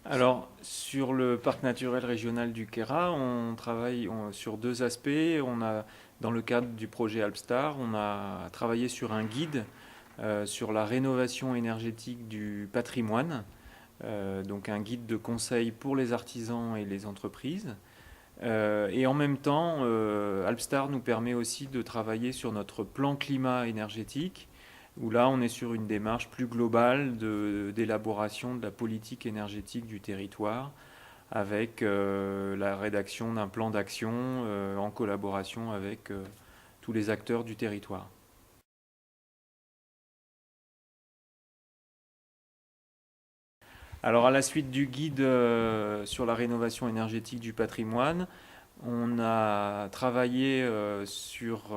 Alors, sur le parc naturel régional du Queyras, on travaille sur deux aspects. Dans le cadre du projet Alpstar, on a travaillé sur un guide sur la rénovation énergétique du patrimoine, donc un guide de conseil pour les artisans et les entreprises. Et en même temps, Alpstar nous permet aussi de travailler sur notre plan climat énergétique, où là, on est sur une démarche plus globale d'élaboration de la politique énergétique du territoire, avec la rédaction d'un plan d'action en collaboration avec tous les acteurs du territoire. Alors, à la suite du guide sur la rénovation énergétique du patrimoine, on a travaillé sur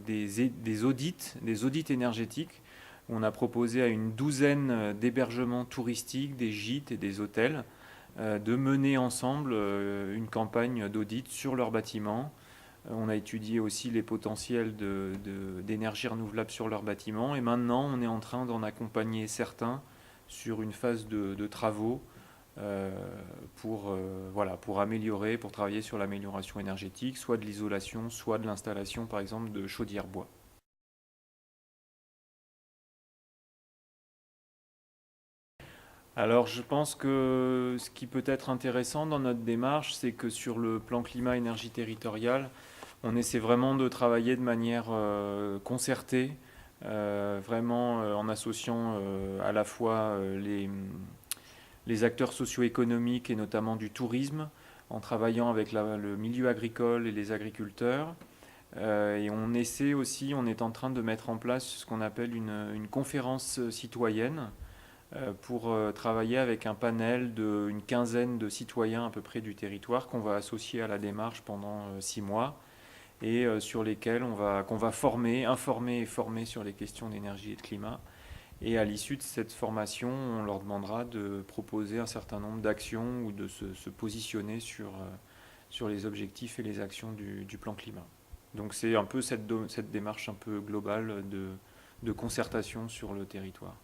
des audits énergétiques. On a proposé à une douzaine d'hébergements touristiques, des gîtes et des hôtels de mener ensemble une campagne d'audit sur leurs bâtiments. On a étudié aussi les potentiels d'énergie renouvelable sur leurs bâtiments et maintenant on est en train d'en accompagner certains sur une phase de travaux euh, voilà, pour améliorer, pour travailler sur l'amélioration énergétique, soit de l'isolation, soit de l'installation par exemple de chaudières bois. Alors je pense que ce qui peut être intéressant dans notre démarche, c'est que sur le plan climat-énergie territoriale, on essaie vraiment de travailler de manière concertée, vraiment en associant à la fois les acteurs socio-économiques et notamment du tourisme, en travaillant avec le milieu agricole et les agriculteurs. Et on essaie aussi, on est en train de mettre en place ce qu'on appelle une conférence citoyenne pour travailler avec un panel d'une quinzaine de citoyens à peu près du territoire qu'on va associer à la démarche pendant 6 mois et sur lesquels qu'on va former, informer et former sur les questions d'énergie et de climat. Et à l'issue de cette formation, on leur demandera de proposer un certain nombre d'actions ou de se positionner sur les objectifs et les actions du plan climat. Donc c'est un peu cette démarche un peu globale de concertation sur le territoire.